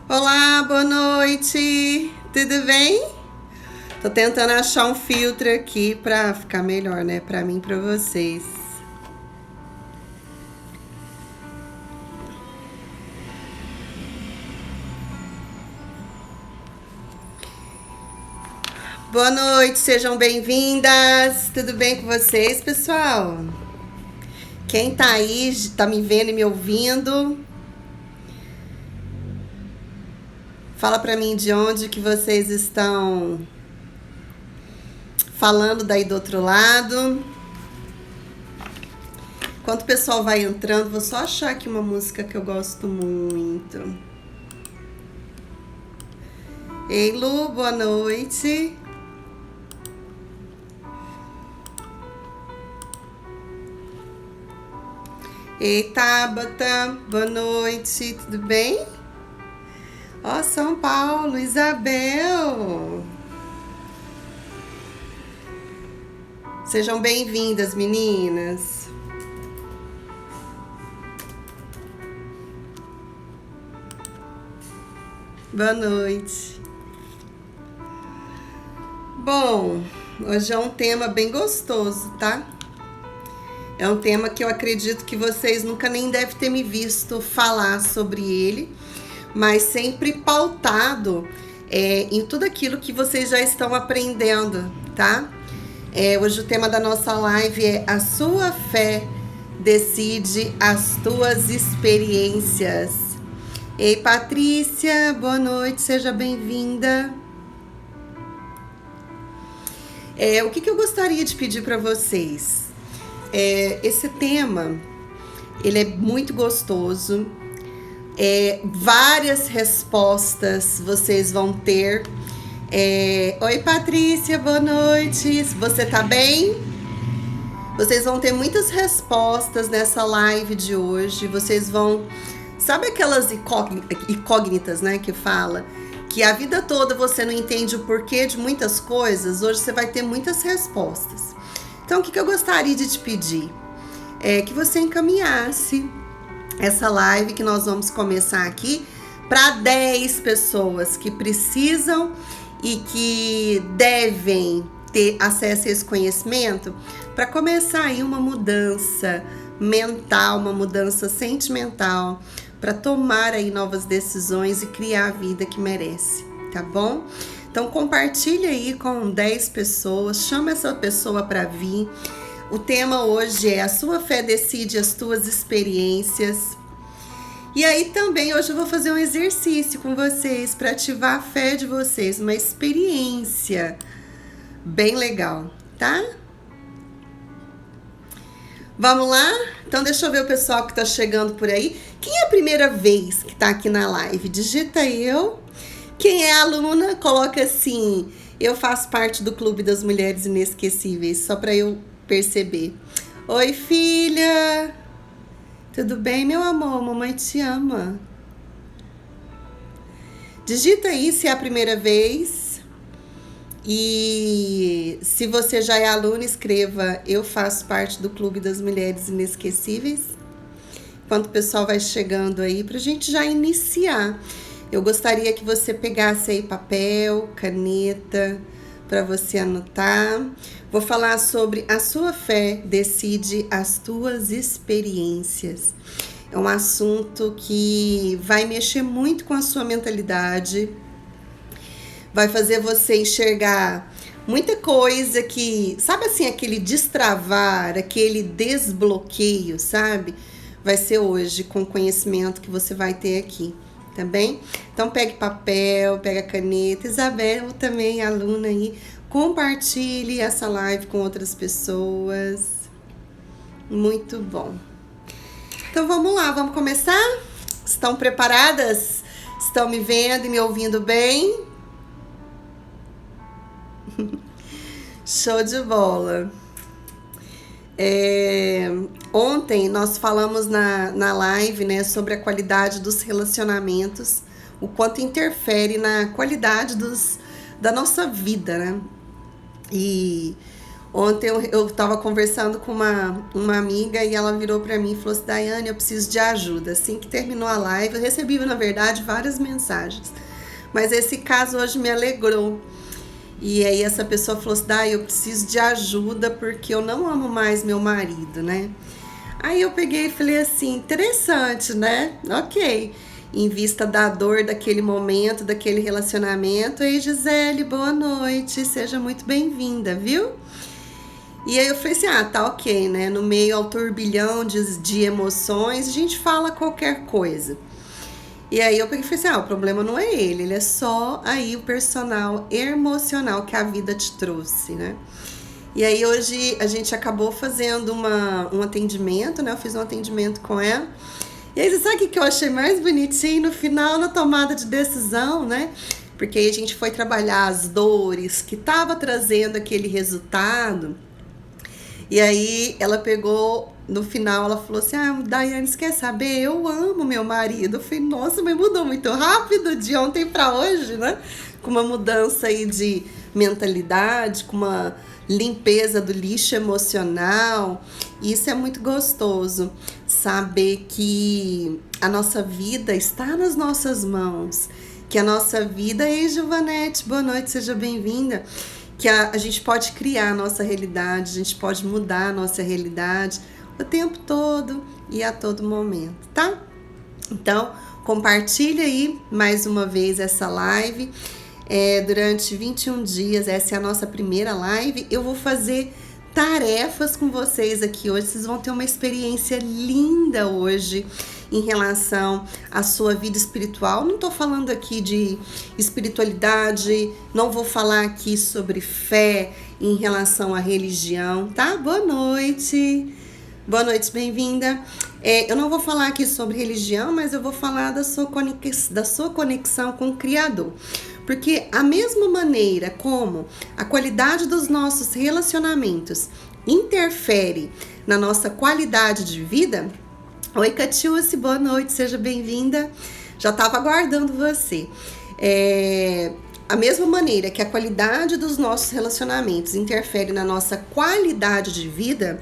Olá, boa noite. Tudo bem? Tô tentando achar um filtro aqui pra ficar melhor, né? Pra mim e pra vocês. Boa noite, sejam bem-vindas. Tudo bem com vocês, pessoal? Quem tá aí, tá me vendo e me ouvindo? Fala pra mim de onde que vocês estão falando daí do outro lado. Enquanto o pessoal vai entrando, vou só achar aqui uma música que eu gosto muito. Ei, Lu, boa noite. Ei, Tabata, boa noite, tudo bem? Ó, São Paulo, Isabel. Sejam bem-vindas, meninas. Boa noite. Bom, hoje é um tema bem gostoso, tá? É um tema que eu acredito que vocês nunca nem devem ter me visto falar sobre ele, mas sempre pautado em tudo aquilo que vocês já estão aprendendo, tá? Hoje o tema da nossa live é A Sua Fé Decide as Tuas Experiências. Ei, Patrícia, boa noite, seja bem-vinda. O que eu gostaria de pedir para vocês? Esse tema, ele é muito gostoso. Várias respostas vocês vão ter. Oi, Patrícia, boa noite. Você tá bem? Vocês vão ter muitas respostas nessa live de hoje. Vocês vão... Sabe aquelas incógnitas, né, que fala? Que a vida toda você não entende o porquê de muitas coisas. Hoje você vai ter muitas respostas. Então, o que eu gostaria de te pedir? Que você encaminhasse essa live que nós vamos começar aqui para 10 pessoas que precisam e que devem ter acesso a esse conhecimento para começar aí uma mudança mental, uma mudança sentimental, para tomar aí novas decisões e criar a vida que merece, tá bom? Então compartilha aí com 10 pessoas, chama essa pessoa para vir. O tema hoje é A Sua Fé Decide as Tuas Experiências. E aí também hoje eu vou fazer um exercício com vocês para ativar a fé de vocês, uma experiência bem legal, tá? Vamos lá? Então deixa eu ver o pessoal que tá chegando por aí. Quem é a primeira vez que tá aqui na live? Digita eu. Quem é aluna, coloca assim, eu faço parte do Clube das Mulheres Inesquecíveis, só para eu perceber. Oi, filha! Tudo bem, meu amor? Mamãe te ama. Digita aí se é a primeira vez. E se você já é aluna, escreva eu faço parte do Clube das Mulheres Inesquecíveis. Enquanto o pessoal vai chegando aí, pra gente já iniciar. Eu gostaria que você pegasse aí papel, caneta, para você anotar. Vou falar sobre a sua fé decide as tuas experiências. É um assunto que vai mexer muito com a sua mentalidade, vai fazer você enxergar muita coisa que, sabe assim, aquele destravar, aquele desbloqueio, sabe? Vai ser hoje com o conhecimento que você vai ter aqui. Tá bem? Então pegue papel, pega caneta. Isabel também, aluna aí, compartilhe essa live com outras pessoas. Muito bom. Então vamos lá, vamos começar? Estão preparadas? Estão me vendo e me ouvindo bem? Show de bola. Ontem nós falamos na live, né, sobre a qualidade dos relacionamentos, o quanto interfere na qualidade da nossa vida, né? E Ontem eu tava conversando com uma amiga e ela virou pra mim e falou assim: Daiane, eu preciso de ajuda. Assim que terminou a live, eu recebi, na verdade, várias mensagens. Mas esse caso hoje me alegrou. E aí essa pessoa falou assim: Dai, eu preciso de ajuda porque eu não amo mais meu marido, né? Aí eu peguei e falei assim: interessante, né? Ok. Em vista da dor daquele momento, daquele relacionamento. Ei, Gisele, boa noite. Seja muito bem-vinda, viu? E aí eu falei assim: tá ok, né? No meio ao turbilhão de emoções, a gente fala qualquer coisa. E aí eu peguei e falei assim: o problema não é ele é só aí o personal emocional que a vida te trouxe, né? E aí hoje a gente acabou fazendo um atendimento, né? Eu fiz um atendimento com ela. E aí você sabe o que eu achei mais bonitinho? No final, na tomada de decisão, né? Porque aí a gente foi trabalhar as dores que tava trazendo aquele resultado. E aí ela pegou, no final ela falou assim: Daiane, você quer saber? Eu amo meu marido. Eu falei: nossa, mas mudou muito rápido de ontem para hoje, né? Com uma mudança aí de mentalidade, com uma limpeza do lixo emocional. Isso é muito gostoso, saber que a nossa vida está nas nossas mãos, que a nossa vida... Ei, Giovanete, boa noite, seja bem-vinda. Que a gente pode criar a nossa realidade, a gente pode mudar a nossa realidade o tempo todo e a todo momento, tá? Então, compartilha aí mais uma vez essa live. Durante 21 dias, essa é a nossa primeira live. Eu vou fazer tarefas com vocês aqui hoje. Vocês vão ter uma experiência linda hoje em relação à sua vida espiritual. Não tô falando aqui de espiritualidade, não vou falar aqui sobre fé em relação à religião, tá? Boa noite, bem-vinda. Eu não vou falar aqui sobre religião, mas eu vou falar da sua conexão com o Criador. Porque a mesma maneira como a qualidade dos nossos relacionamentos interfere na nossa qualidade de vida... Oi, Catiúce, boa noite, seja bem-vinda. Já estava aguardando você. A mesma maneira que a qualidade dos nossos relacionamentos interfere na nossa qualidade de vida,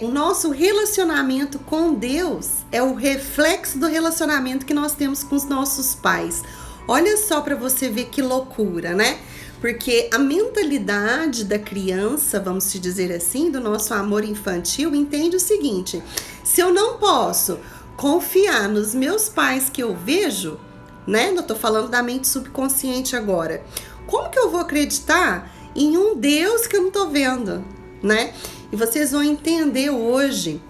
o nosso relacionamento com Deus é o reflexo do relacionamento que nós temos com os nossos pais. Olha só para você ver que loucura, né? Porque a mentalidade da criança, vamos dizer assim, do nosso amor infantil, entende o seguinte: se eu não posso confiar nos meus pais que eu vejo, né? Não tô falando da mente subconsciente agora. Como que eu vou acreditar em um Deus que eu não tô vendo, né? E vocês vão entender hoje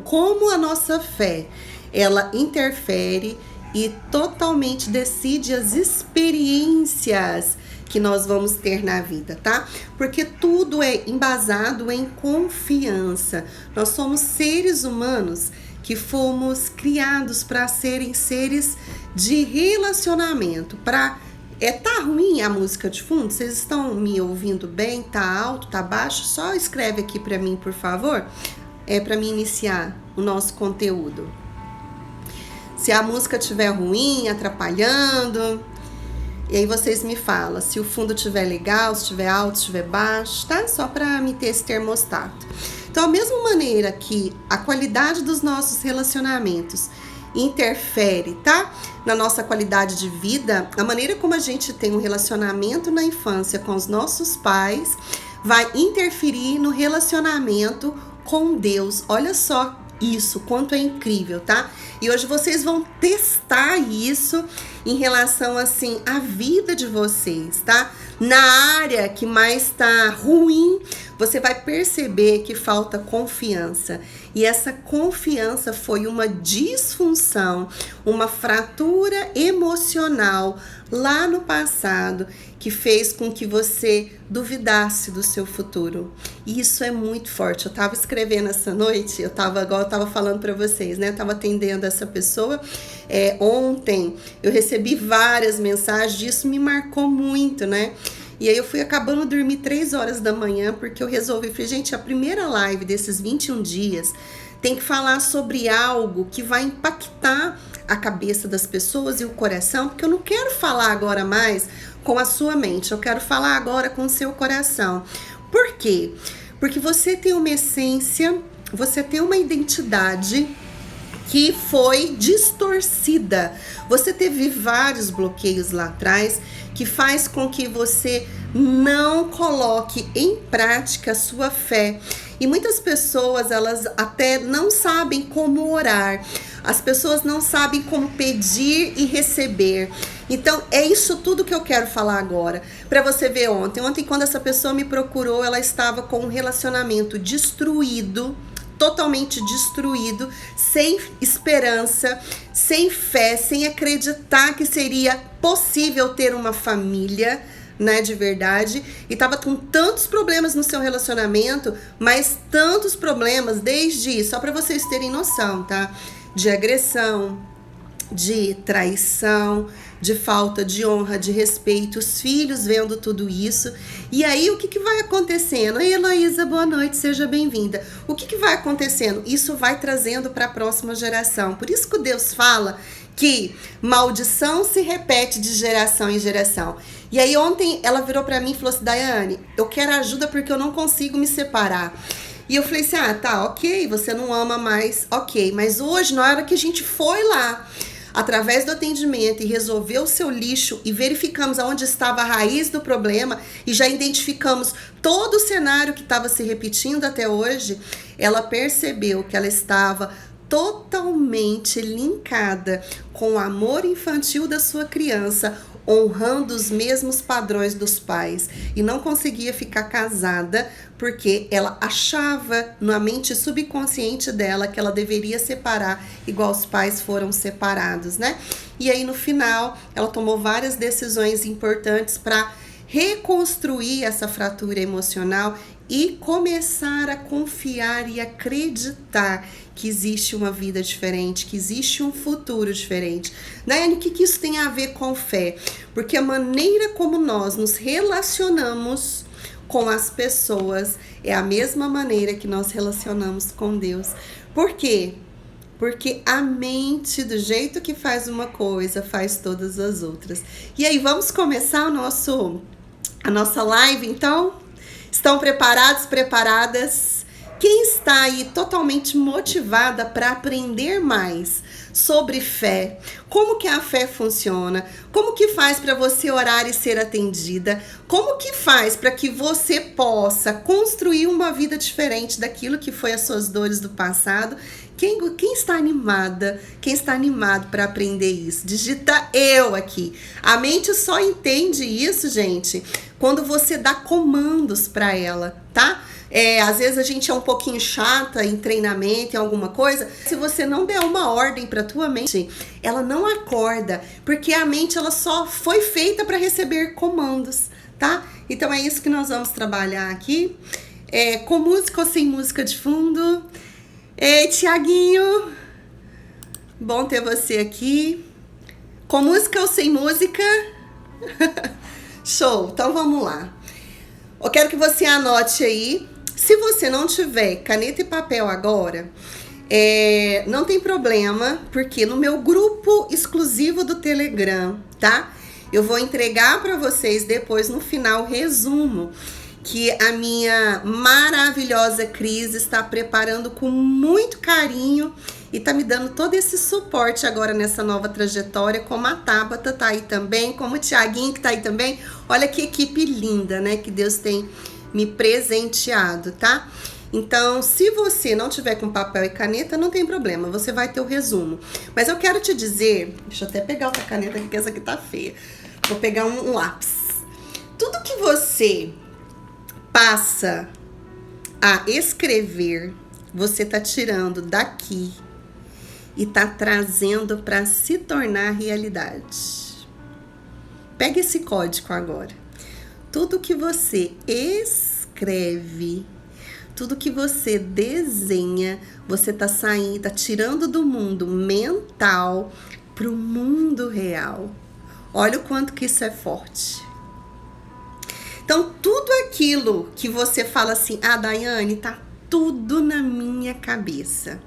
como a nossa fé, ela interfere e totalmente decide as experiências que nós vamos ter na vida, tá? Porque tudo é embasado em confiança. Nós somos seres humanos que fomos criados para serem seres de relacionamento. Tá ruim a música de fundo? Vocês estão me ouvindo bem? Tá alto? Tá baixo? Só escreve aqui para mim, por favor. Para mim iniciar o nosso conteúdo. Se a música estiver ruim, atrapalhando... E aí vocês me falam se o fundo estiver legal, se estiver alto, se estiver baixo, tá? Só para me ter esse termostato. Então, a mesma maneira que a qualidade dos nossos relacionamentos interfere, tá? Na nossa qualidade de vida, a maneira como a gente tem um relacionamento na infância com os nossos pais vai interferir no relacionamento com Deus. Olha só isso, quanto é incrível, tá? E hoje vocês vão testar isso em relação, assim, à vida de vocês, tá? Na área que mais tá ruim, você vai perceber que falta confiança. E essa confiança foi uma disfunção, uma fratura emocional lá no passado que fez com que você duvidasse do seu futuro. E isso é muito forte. Eu tava escrevendo essa noite, igual eu tava falando para vocês, né? Eu tava atendendo essa pessoa. Ontem eu recebi várias mensagens, isso me marcou muito, né? E aí eu fui acabando de dormir 3 horas da manhã, porque eu resolvi, falei, gente, a primeira live desses 21 dias tem que falar sobre algo que vai impactar a cabeça das pessoas e o coração, porque eu não quero falar agora mais com a sua mente, eu quero falar agora com o seu coração. Por quê? Porque você tem uma essência, você tem uma identidade que foi distorcida. Você teve vários bloqueios lá atrás que faz com que você não coloque em prática a sua fé. E muitas pessoas, elas até não sabem como orar. As pessoas não sabem como pedir e receber. Então, é isso tudo que eu quero falar agora. Para você ver ontem. Ontem, quando essa pessoa me procurou, ela estava com um relacionamento destruído, totalmente destruído, sem esperança, sem fé, sem acreditar que seria possível ter uma família, né, de verdade, e tava com tantos problemas no seu relacionamento, mas tantos problemas desde, só para vocês terem noção, tá? De agressão, de traição, de falta de honra, de respeito, os filhos vendo tudo isso. E aí, o que vai acontecendo? Oi, Heloísa, boa noite, seja bem-vinda. O que vai acontecendo? Isso vai trazendo para a próxima geração. Por isso que Deus fala que maldição se repete de geração em geração. E aí, ontem, ela virou para mim e falou assim, Daiane, eu quero ajuda porque eu não consigo me separar. E eu falei assim, tá, ok, você não ama mais, ok. Mas hoje, na hora que a gente foi lá, através do atendimento e resolveu o seu lixo e verificamos aonde estava a raiz do problema e já identificamos todo o cenário que estava se repetindo até hoje, ela percebeu que ela estava totalmente linkada com o amor infantil da sua criança, honrando os mesmos padrões dos pais, e não conseguia ficar casada porque ela achava na mente subconsciente dela que ela deveria separar igual os pais foram separados, né? E aí no final ela tomou várias decisões importantes para reconstruir essa fratura emocional e começar a confiar e acreditar que existe uma vida diferente, que existe um futuro diferente. Daiane, o que isso tem a ver com fé? Porque a maneira como nós nos relacionamos com as pessoas é a mesma maneira que nós relacionamos com Deus. Por quê? Porque a mente, do jeito que faz uma coisa, faz todas as outras. E aí, vamos começar a nossa live, então? Estão preparados, preparadas? Quem está aí totalmente motivada para aprender mais sobre fé? Como que a fé funciona? Como que faz para você orar e ser atendida? Como que faz para que você possa construir uma vida diferente daquilo que foi as suas dores do passado? Quem está animada? Quem está animado para aprender isso? Digita eu aqui. A mente só entende isso, gente, quando você dá comandos para ela, tá? Às vezes a gente é um pouquinho chata em treinamento, em alguma coisa. Se você não der uma ordem para tua mente, ela não acorda, porque a mente ela só foi feita para receber comandos, tá? Então é isso que nós vamos trabalhar aqui, com música ou sem música de fundo. Ei, Tiaguinho, bom ter você aqui. Com música ou sem música? Show, então vamos lá. Eu quero que você anote aí. Se você não tiver caneta e papel agora, não tem problema, porque no meu grupo exclusivo do Telegram, tá? Eu vou entregar para vocês depois, no final, resumo que a minha maravilhosa Cris está preparando com muito carinho e tá me dando todo esse suporte agora nessa nova trajetória, como a Tabata tá aí também, como o Tiaguinho que tá aí também. Olha que equipe linda, né, que Deus tem me presenteado, tá? Então, se você não tiver com papel e caneta, não tem problema, você vai ter o resumo. Mas eu quero te dizer, deixa eu até pegar outra caneta aqui, que essa aqui tá feia. Vou pegar um lápis. Tudo que você passa a escrever, você tá tirando daqui e tá trazendo para se tornar realidade. Pega esse código agora. Tudo que você escreve, tudo que você desenha, você tá saindo, tá tirando do mundo mental pro mundo real. Olha o quanto que isso é forte. Então, tudo aquilo que você fala assim, Daiane, tá tudo na minha cabeça.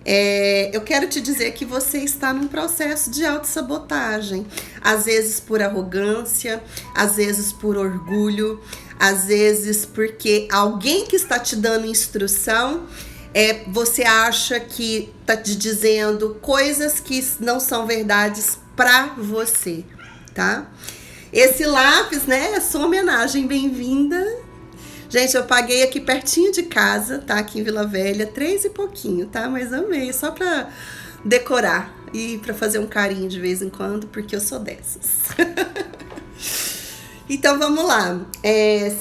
Eu quero te dizer que você está num processo de autossabotagem. Às vezes por arrogância, às vezes por orgulho, às vezes porque alguém que está te dando instrução, você acha que está te dizendo coisas que não são verdades para você, tá? Esse lápis, né, é sua homenagem, bem-vinda. Gente, eu paguei aqui pertinho de casa, tá? Aqui em Vila Velha, 3 e pouquinho, tá? Mas amei, só pra decorar e pra fazer um carinho de vez em quando, porque eu sou dessas. Então, vamos lá.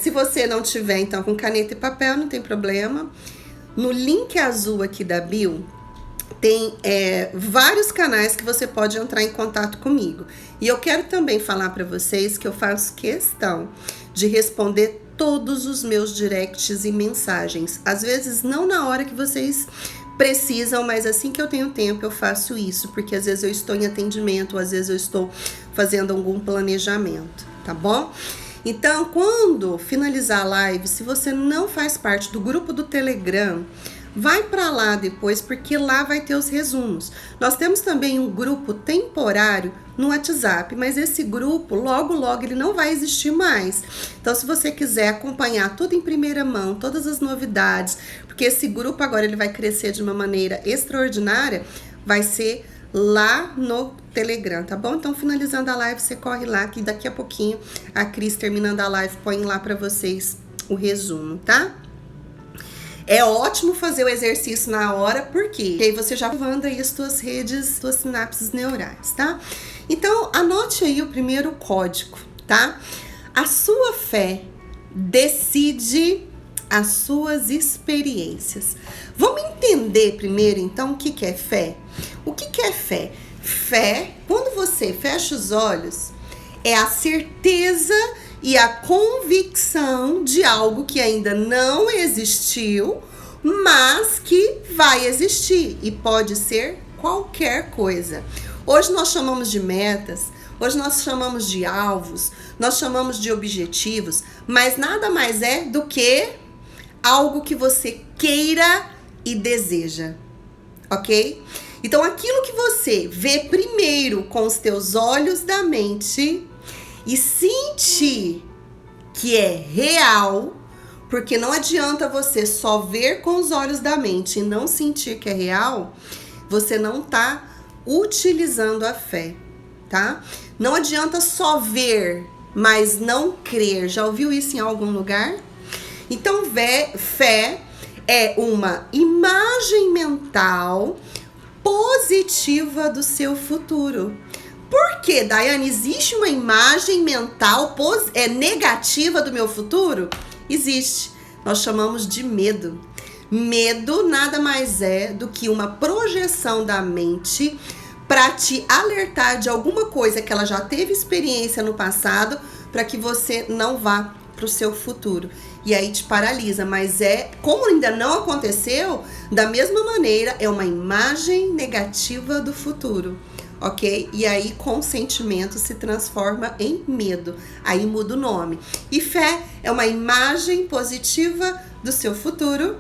Se você não tiver, então, com caneta e papel, não tem problema. No link azul aqui da bio, tem vários canais que você pode entrar em contato comigo. E eu quero também falar para vocês que eu faço questão de responder todos os meus directs e mensagens. Às vezes não na hora que vocês precisam, mas assim que eu tenho tempo eu faço isso, porque às vezes eu estou em atendimento, ou às vezes eu estou fazendo algum planejamento, tá bom? Então, quando finalizar a live, se você não faz parte do grupo do Telegram, vai para lá depois, porque lá vai ter os resumos. Nós temos também um grupo temporário no WhatsApp, mas esse grupo, logo, logo, ele não vai existir mais. Então, se você quiser acompanhar tudo em primeira mão, todas as novidades, porque esse grupo agora ele vai crescer de uma maneira extraordinária, vai ser lá no Telegram, tá bom? Então, finalizando a live, você corre lá, que daqui a pouquinho a Cris, terminando a live, põe lá para vocês o resumo, tá? É ótimo fazer o exercício na hora, porque aí você já manda aí as suas redes, suas sinapses neurais, tá? Então, anote aí o primeiro código, tá? A sua fé decide as suas experiências. Vamos entender primeiro, então, o que é fé? O que é fé? Fé, quando você fecha os olhos, é a certeza e a convicção de algo que ainda não existiu, mas que vai existir e pode ser qualquer coisa. Hoje nós chamamos de metas, hoje nós chamamos de alvos, nós chamamos de objetivos, mas nada mais é do que algo que você queira e deseja, ok? Então aquilo que você vê primeiro com os teus olhos da mente e sentir que é real, porque não adianta você só ver com os olhos da mente e não sentir que é real, você não tá utilizando a fé, tá? Não adianta só ver, mas não crer. Já ouviu isso em algum lugar? Então, fé é uma imagem mental positiva do seu futuro. Por quê, Daiane? Existe uma imagem mental negativa do meu futuro? Existe. Nós chamamos de medo. Medo nada mais é do que uma projeção da mente para te alertar de alguma coisa que ela já teve experiência no passado, para que você não vá para o seu futuro. E aí te paralisa, mas como ainda não aconteceu, da mesma maneira é uma imagem negativa do futuro, ok? E aí consentimento se transforma em medo, aí muda o nome. E fé é uma imagem positiva do seu futuro,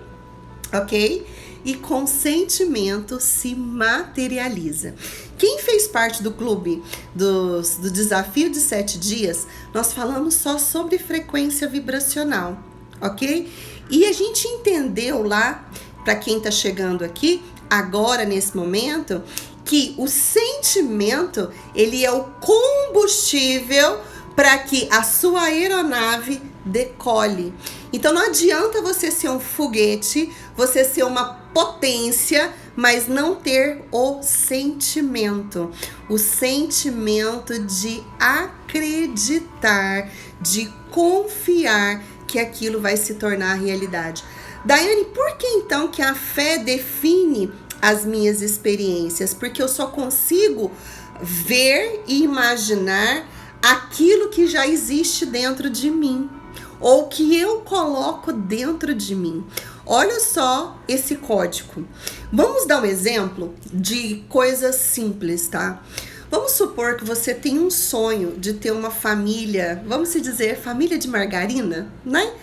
ok? E consentimento se materializa. Quem fez parte do clube do desafio de 7 dias, nós falamos só sobre frequência vibracional, ok? E a gente entendeu lá, para quem tá chegando aqui, agora nesse momento, que o sentimento, ele é o combustível para que a sua aeronave decole. Então não adianta você ser um foguete, você ser uma potência, mas não ter o sentimento de acreditar, de confiar que aquilo vai se tornar realidade. Daiane, por que então que a fé define as minhas experiências? Porque eu só consigo ver e imaginar aquilo que já existe dentro de mim, ou que eu coloco dentro de mim. Olha só esse código. Vamos dar um exemplo de coisas simples, tá? Vamos supor que você tem um sonho de ter uma família, vamos se dizer, família de margarina, né?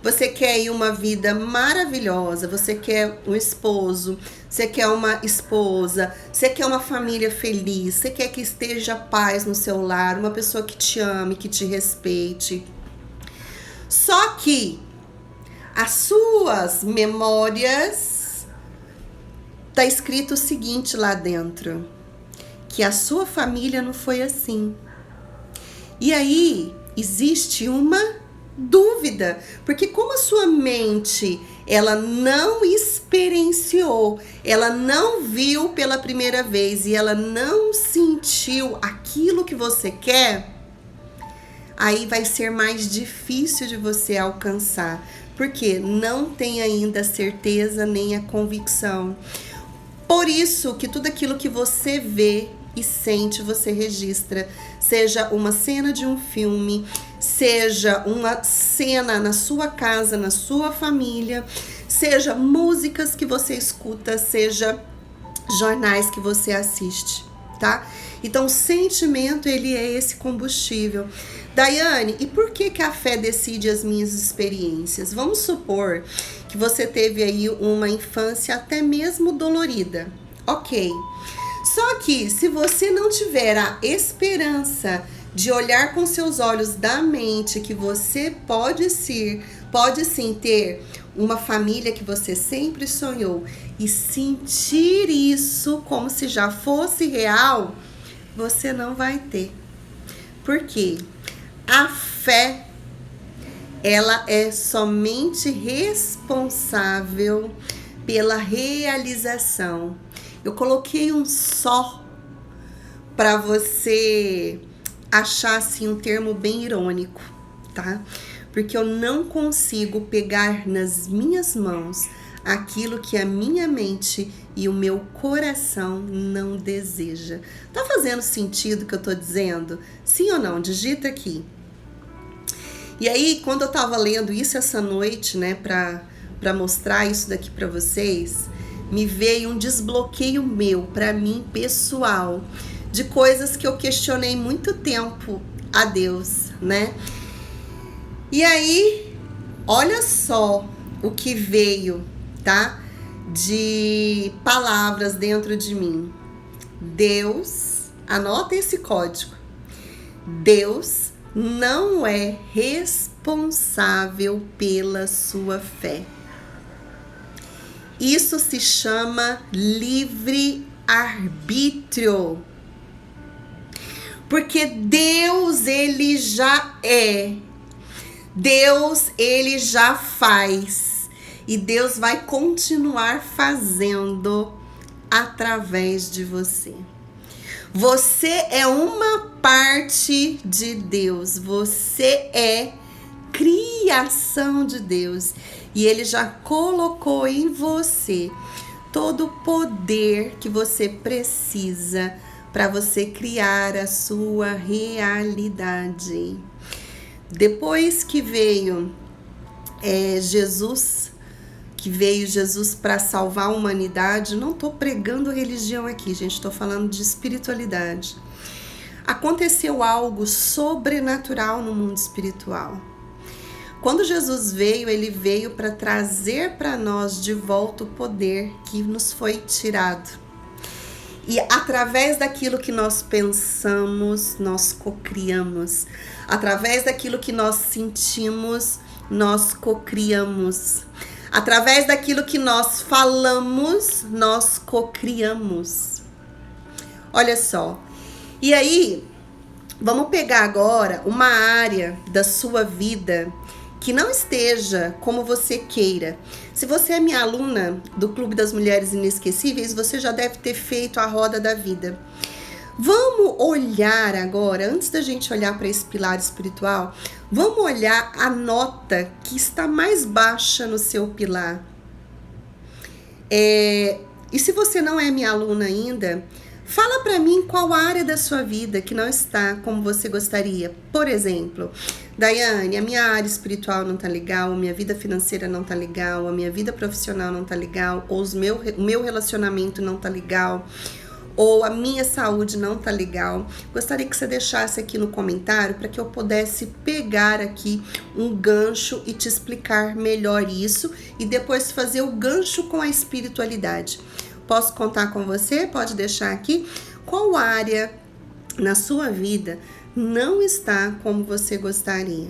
Você quer aí uma vida maravilhosa, você quer um esposo, você quer uma esposa, você quer uma família feliz, você quer que esteja paz no seu lar, uma pessoa que te ame, que te respeite. Só que as suas memórias, tá escrito o seguinte lá dentro, que a sua família não foi assim. E aí existe uma dúvida, porque como a sua mente ela não experienciou, ela não viu pela primeira vez e ela não sentiu aquilo que você quer, aí vai ser mais difícil de você alcançar, porque não tem ainda a certeza nem a convicção. Por isso que tudo aquilo que você vê e sente, você registra. Seja uma cena de um filme, seja uma cena na sua casa, na sua família, seja músicas que você escuta, seja jornais que você assiste, tá? Então, o sentimento, ele é esse combustível. Daiane, e por que a fé decide as minhas experiências? Vamos supor que você teve aí uma infância até mesmo dolorida. Ok. Só que se você não tiver a esperança de olhar com seus olhos da mente que você pode sim ter uma família que você sempre sonhou e sentir isso como se já fosse real, você não vai ter. Por quê? A fé, ela é somente responsável pela realização. Eu coloquei um só para você achar assim um termo bem irônico, tá? Porque eu não consigo pegar nas minhas mãos aquilo que a minha mente e o meu coração não deseja. Tá fazendo sentido o que eu tô dizendo? Sim ou não? Digita aqui. E aí, quando eu tava lendo isso essa noite, né, pra mostrar isso daqui pra vocês, me veio um desbloqueio meu, pra mim, pessoal, de coisas que eu questionei muito tempo a Deus, né? E aí, olha só o que veio, tá? De palavras dentro de mim. Deus, anota esse código. Deus não é responsável pela sua fé. Isso se chama livre-arbítrio. Porque Deus, ele já é. Deus, ele já faz. E Deus vai continuar fazendo através de você. Você é uma parte de Deus. Você é criação de Deus. E ele já colocou em você todo o poder que você precisa para você criar a sua realidade. Depois que veio Jesus para salvar a humanidade, não estou pregando religião aqui, gente, estou falando de espiritualidade. Aconteceu algo sobrenatural no mundo espiritual. Quando Jesus veio, ele veio para trazer para nós de volta o poder que nos foi tirado. E através daquilo que nós pensamos, nós cocriamos. Através daquilo que nós sentimos, nós cocriamos. Através daquilo que nós falamos, nós cocriamos. Olha só. E aí, vamos pegar agora uma área da sua vida que não esteja como você queira. Se você é minha aluna do Clube das Mulheres Inesquecíveis, você já deve ter feito a roda da vida. Vamos olhar agora, antes da gente olhar para esse pilar espiritual, vamos olhar a nota que está mais baixa no seu pilar. E se você não é minha aluna ainda, fala para mim qual área da sua vida que não está como você gostaria. Por exemplo, Daiane, a minha área espiritual não tá legal, a minha vida financeira não tá legal, a minha vida profissional não tá legal, ou o meu relacionamento não tá legal, ou a minha saúde não tá legal, gostaria que você deixasse aqui no comentário para que eu pudesse pegar aqui um gancho e te explicar melhor isso e depois fazer o gancho com a espiritualidade. Posso contar com você? Pode deixar aqui qual área na sua vida não está como você gostaria.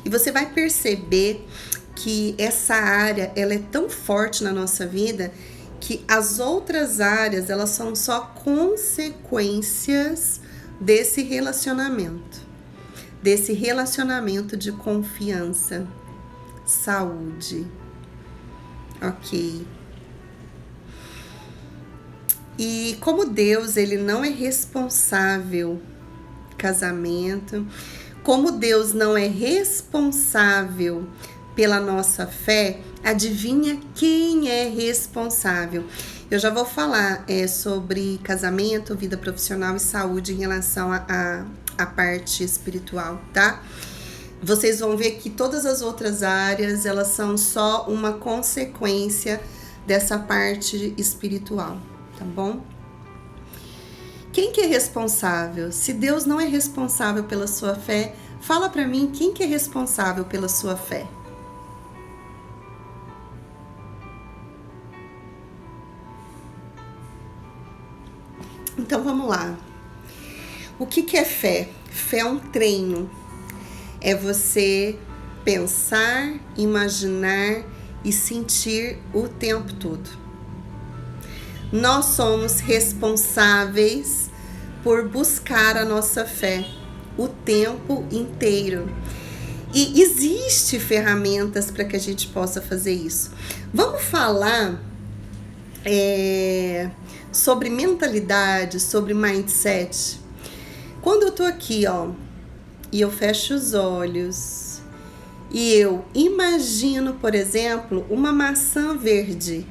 E você vai perceber que essa área, ela é tão forte na nossa vida que as outras áreas, elas são só consequências desse relacionamento de confiança, saúde, ok? E como Deus, ele não é responsável, casamento, como Deus não é responsável pela nossa fé, adivinha quem é responsável? Eu já vou falar sobre casamento, vida profissional e saúde em relação à parte espiritual, tá? Vocês vão ver que todas as outras áreas, elas são só uma consequência dessa parte espiritual, tá bom? Quem que é responsável? Se Deus não é responsável pela sua fé, fala pra mim quem que é responsável pela sua fé. Então vamos lá. O que é fé? Fé é um treino. É você pensar, imaginar e sentir o tempo todo. Nós somos responsáveis por buscar a nossa fé o tempo inteiro. E existe ferramentas para que a gente possa fazer isso. Vamos falar sobre mentalidade, sobre mindset. Quando eu tô aqui, ó, e eu fecho os olhos e eu imagino, por exemplo, uma maçã verde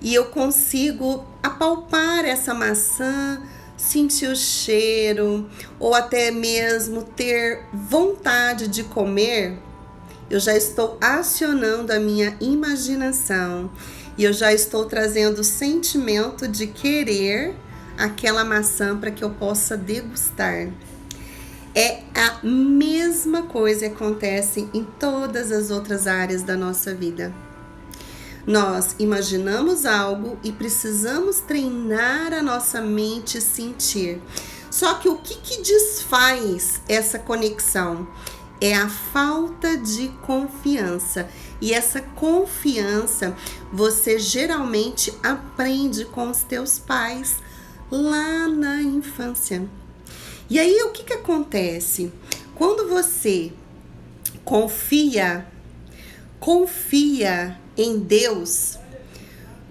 e eu consigo apalpar essa maçã, sentir o cheiro ou até mesmo ter vontade de comer, eu já estou acionando a minha imaginação e eu já estou trazendo o sentimento de querer aquela maçã para que eu possa degustar. É a mesma coisa que acontece em todas as outras áreas da nossa vida. Nós imaginamos algo e precisamos treinar a nossa mente e sentir. Só que o que desfaz essa conexão? É a falta de confiança. E essa confiança você geralmente aprende com os teus pais lá na infância. E aí o que acontece? Quando você confia em Deus,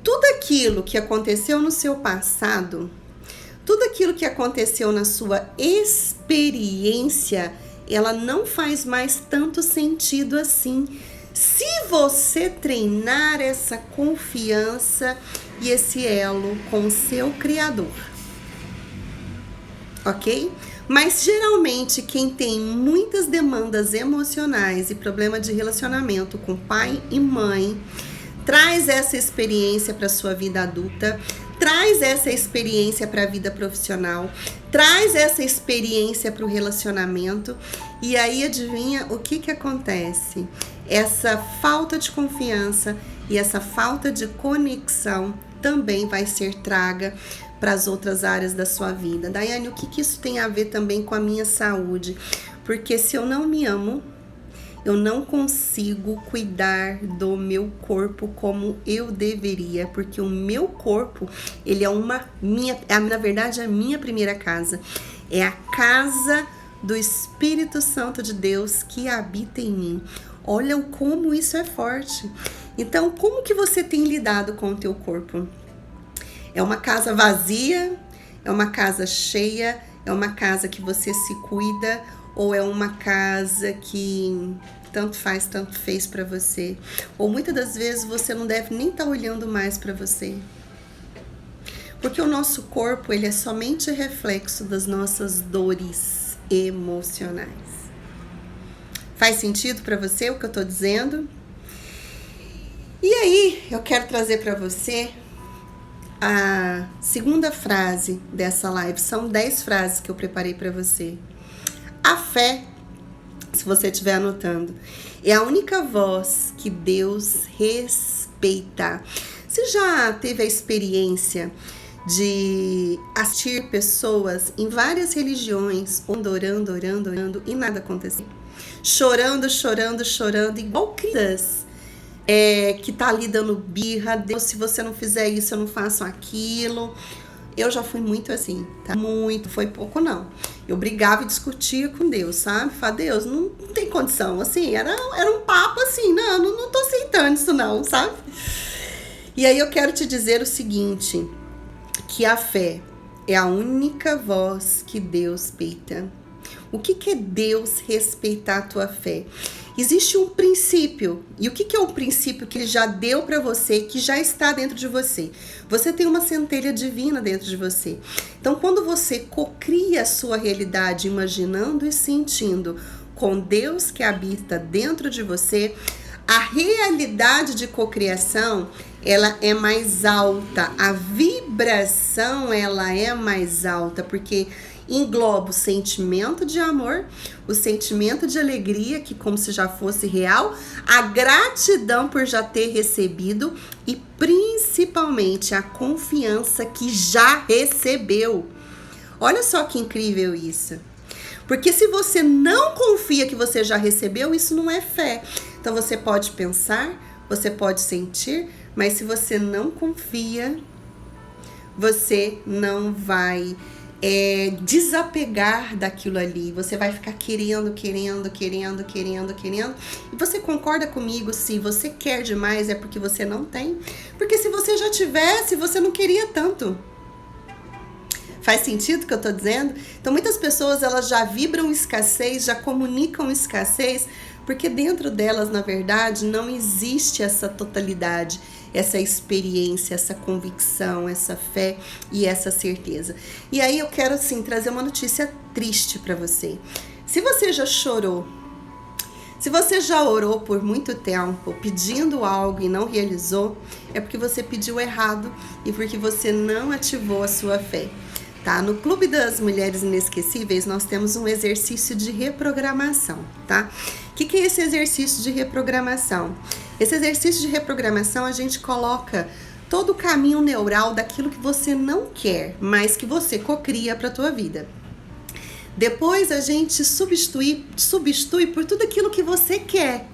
tudo aquilo que aconteceu no seu passado, tudo aquilo que aconteceu na sua experiência, ela não faz mais tanto sentido assim, se você treinar essa confiança e esse elo com o seu Criador. Ok? Mas geralmente quem tem muitas demandas emocionais e problema de relacionamento com pai e mãe, traz essa experiência para sua vida adulta, traz essa experiência para a vida profissional, traz essa experiência para o relacionamento e aí adivinha o que acontece? Essa falta de confiança e essa falta de conexão também vai ser traga para as outras áreas da sua vida. Daiane, o que isso tem a ver também com a minha saúde? Porque se eu não me amo, eu não consigo cuidar do meu corpo como eu deveria, porque o meu corpo, ele é na verdade, é a minha primeira casa. É a casa do Espírito Santo de Deus que habita em mim. Olha como isso é forte. Então, como que você tem lidado com o teu corpo? É uma casa vazia? É uma casa cheia? É uma casa que você se cuida? Ou é uma casa que tanto faz, tanto fez para você? Ou muitas das vezes você não deve nem estar olhando mais para você? Porque o nosso corpo, ele é somente reflexo das nossas dores emocionais. Faz sentido para você o que eu tô dizendo? E aí, eu quero trazer para você a segunda frase dessa live. São 10 frases que eu preparei para você. A fé, se você estiver anotando, é a única voz que Deus respeita. Você já teve a experiência de assistir pessoas em várias religiões orando e nada acontecer? Chorando, igual crianças que tá ali dando birra. Deus, se você não fizer isso, eu não faço aquilo. Eu já fui muito assim, tá? Muito, foi pouco não. Eu brigava e discutia com Deus, sabe? Falei, Deus, não tem condição, assim, era um papo assim, não tô aceitando isso não, sabe? E aí eu quero te dizer o seguinte, que a fé é a única voz que Deus respeita. O que é Deus respeitar a tua fé? Existe um princípio. E o que é o princípio que Ele já deu para você, que já está dentro de você? Você tem uma centelha divina dentro de você. Então, quando você cocria a sua realidade, imaginando e sentindo com Deus que habita dentro de você, a realidade de cocriação, ela é mais alta. A vibração, ela é mais alta, porque engloba o sentimento de amor, o sentimento de alegria, que como se já fosse real, a gratidão por já ter recebido e principalmente a confiança que já recebeu. Olha só que incrível isso. Porque se você não confia que você já recebeu, isso não é fé. Então você pode pensar, você pode sentir, mas se você não confia, você não vai desapegar daquilo ali. Você vai ficar querendo. E você concorda comigo, se você quer demais é porque você não tem? Porque se você já tivesse, você não queria tanto. Faz sentido o que eu tô dizendo? Então muitas pessoas, elas já vibram escassez, já comunicam escassez, porque dentro delas, na verdade, não existe essa totalidade, essa experiência, essa convicção, essa fé e essa certeza. E aí eu quero, assim, trazer uma notícia triste para você. Se você já chorou, se você já orou por muito tempo pedindo algo e não realizou, é porque você pediu errado e porque você não ativou a sua fé. Tá? No Clube das Mulheres Inesquecíveis, nós temos um exercício de reprogramação, tá? O que é esse exercício de reprogramação? Esse exercício de reprogramação, a gente coloca todo o caminho neural daquilo que você não quer, mas que você cocria para a tua vida. Depois a gente substitui por tudo aquilo que você quer.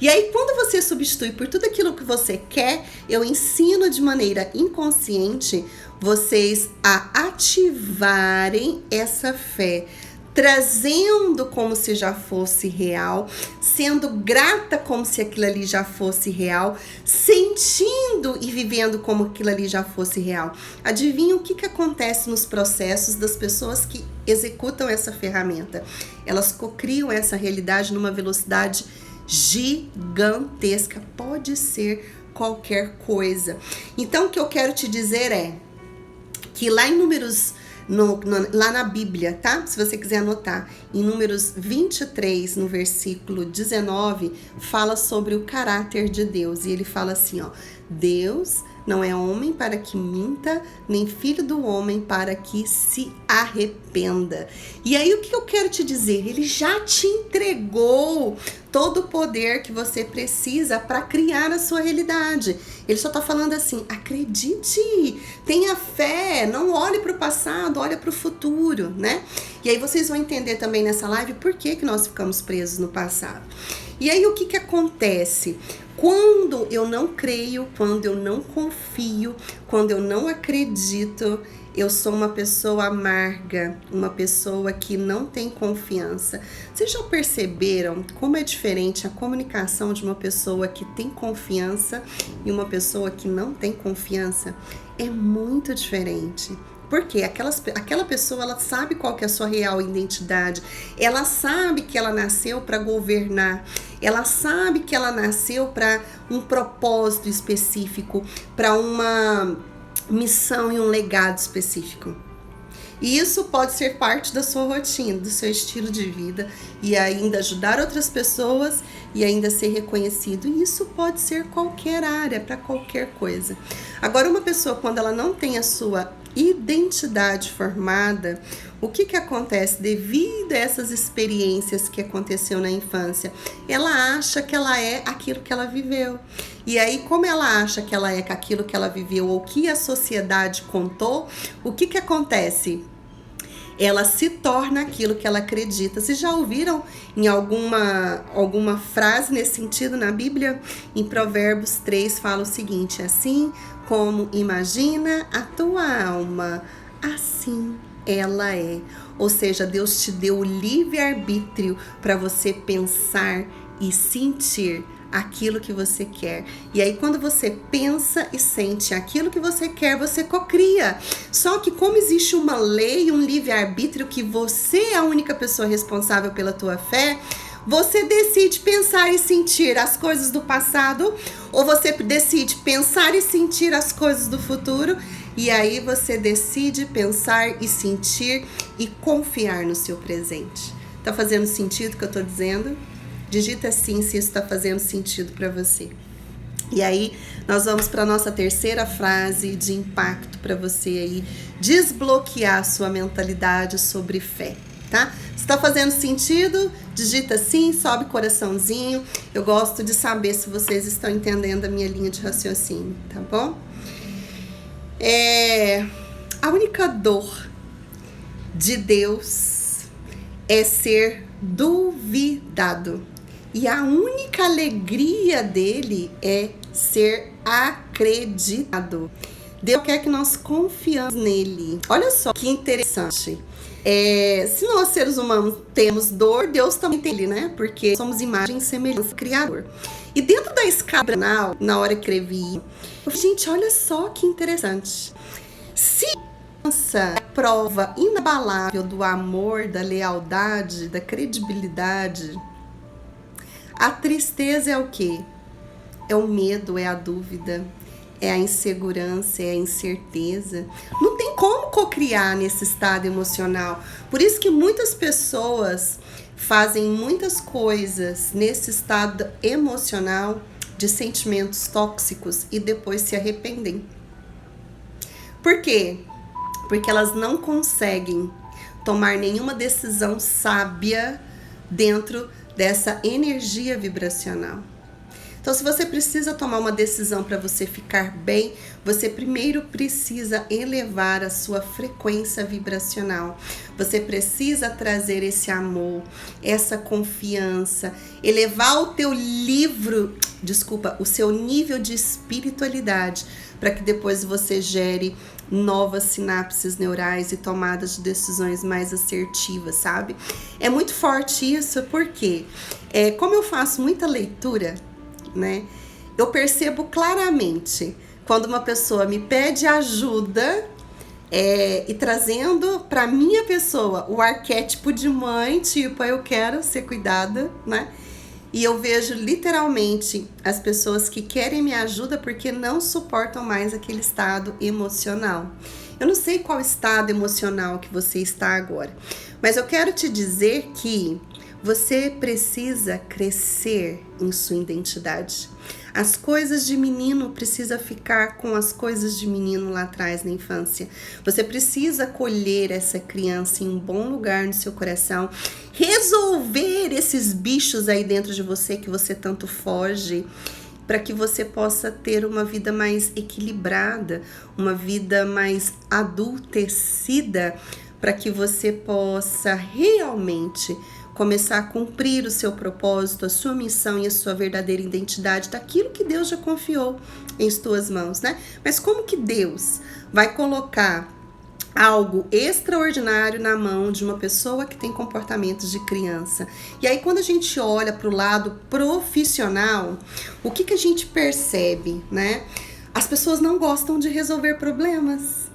E aí, quando você substitui por tudo aquilo que você quer, eu ensino de maneira inconsciente vocês a ativarem essa fé, trazendo como se já fosse real, sendo grata como se aquilo ali já fosse real, sentindo e vivendo como aquilo ali já fosse real. Adivinha o que acontece nos processos das pessoas que executam essa ferramenta? Elas cocriam essa realidade numa velocidade gigantesca, pode ser qualquer coisa. Então, o que eu quero te dizer é que lá em Números, lá na Bíblia, tá? Se você quiser anotar, em Números 23, no versículo 19, fala sobre o caráter de Deus. E ele fala assim, ó: Deus não é homem para que minta, nem filho do homem para que se arrependa. E aí, o que eu quero te dizer? Ele já te entregou todo o poder que você precisa para criar a sua realidade. Ele só tá falando assim: acredite, tenha fé, não olhe para o passado, olhe para o futuro, né? E aí vocês vão entender também nessa live por que nós ficamos presos no passado. E aí, o que acontece? Quando eu não creio, quando eu não confio, quando eu não acredito, eu sou uma pessoa amarga, uma pessoa que não tem confiança. Vocês já perceberam como é diferente a comunicação de uma pessoa que tem confiança e uma pessoa que não tem confiança? É muito diferente. Porque aquela pessoa, ela sabe qual que é a sua real identidade, ela sabe que ela nasceu para governar, ela sabe que ela nasceu para um propósito específico, para uma missão e um legado específico. E isso pode ser parte da sua rotina, do seu estilo de vida e ainda ajudar outras pessoas e ainda ser reconhecido. E isso pode ser qualquer área, para qualquer coisa. Agora, uma pessoa, quando ela não tem a sua identidade formada, o que acontece devido a essas experiências que aconteceu na infância? Ela acha que ela é aquilo que ela viveu. E aí, como ela acha que ela é aquilo que ela viveu ou que a sociedade contou, o que acontece? Ela se torna aquilo que ela acredita. Vocês já ouviram em alguma frase nesse sentido na Bíblia? Em Provérbios 3 fala o seguinte: assim como imagina a tua alma, assim ela é. Ou seja, Deus te deu o livre-arbítrio para você pensar e sentir aquilo que você quer. E aí, quando você pensa e sente aquilo que você quer, você cocria. Só que como existe uma lei, um livre-arbítrio, que você é a única pessoa responsável pela tua fé, você decide pensar e sentir as coisas do passado, ou você decide pensar e sentir as coisas do futuro, e aí você decide pensar e sentir e confiar no seu presente. Tá fazendo sentido o que eu tô dizendo? Digita assim se isso está fazendo sentido para você. E aí, nós vamos para a nossa terceira frase de impacto para você aí desbloquear a sua mentalidade sobre fé, tá? Se está fazendo sentido, digita sim, sobe coraçãozinho. Eu gosto de saber se vocês estão entendendo a minha linha de raciocínio, tá bom? A única dor de Deus é ser duvidado. E a única alegria dele é ser acreditado. Deus quer que nós confiamos nele. Olha só que interessante. Se nós seres humanos temos dor, Deus também tem ele, né? Porque somos imagem e semelhança do Criador. E dentro da escala, na hora que escrevi, gente, olha só que interessante. Se a prova inabalável do amor, da lealdade, da credibilidade, a tristeza é o quê? É o medo, é a dúvida, é a insegurança, é a incerteza. Não tem como cocriar nesse estado emocional. Por isso que muitas pessoas fazem muitas coisas nesse estado emocional de sentimentos tóxicos e depois se arrependem. Por quê? Porque elas não conseguem tomar nenhuma decisão sábia dentro dessa energia vibracional. Então, se você precisa tomar uma decisão para você ficar bem, você primeiro precisa elevar a sua frequência vibracional. Você precisa trazer esse amor, essa confiança, elevar o seu nível de espiritualidade, para que depois você gere novas sinapses neurais e tomadas de decisões mais assertivas, sabe? É muito forte isso, porque como eu faço muita leitura, né, eu percebo claramente quando uma pessoa me pede ajuda e trazendo para minha pessoa o arquétipo de mãe, tipo, eu quero ser cuidada, né? E eu vejo literalmente as pessoas que querem minha ajuda porque não suportam mais aquele estado emocional. Eu não sei qual estado emocional que você está agora, mas eu quero te dizer que você precisa crescer em sua identidade. As coisas de menino precisa ficar com as coisas de menino lá atrás na infância. Você precisa acolher essa criança em um bom lugar no seu coração, resolver esses bichos aí dentro de você que você tanto foge, para que você possa ter uma vida mais equilibrada, uma vida mais adultecida, para que você possa realmente começar a cumprir o seu propósito, a sua missão e a sua verdadeira identidade daquilo que Deus já confiou em suas mãos, né? Mas como que Deus vai colocar algo extraordinário na mão de uma pessoa que tem comportamentos de criança? E aí, quando a gente olha para o lado profissional, o que a gente percebe, né? As pessoas não gostam de resolver problemas.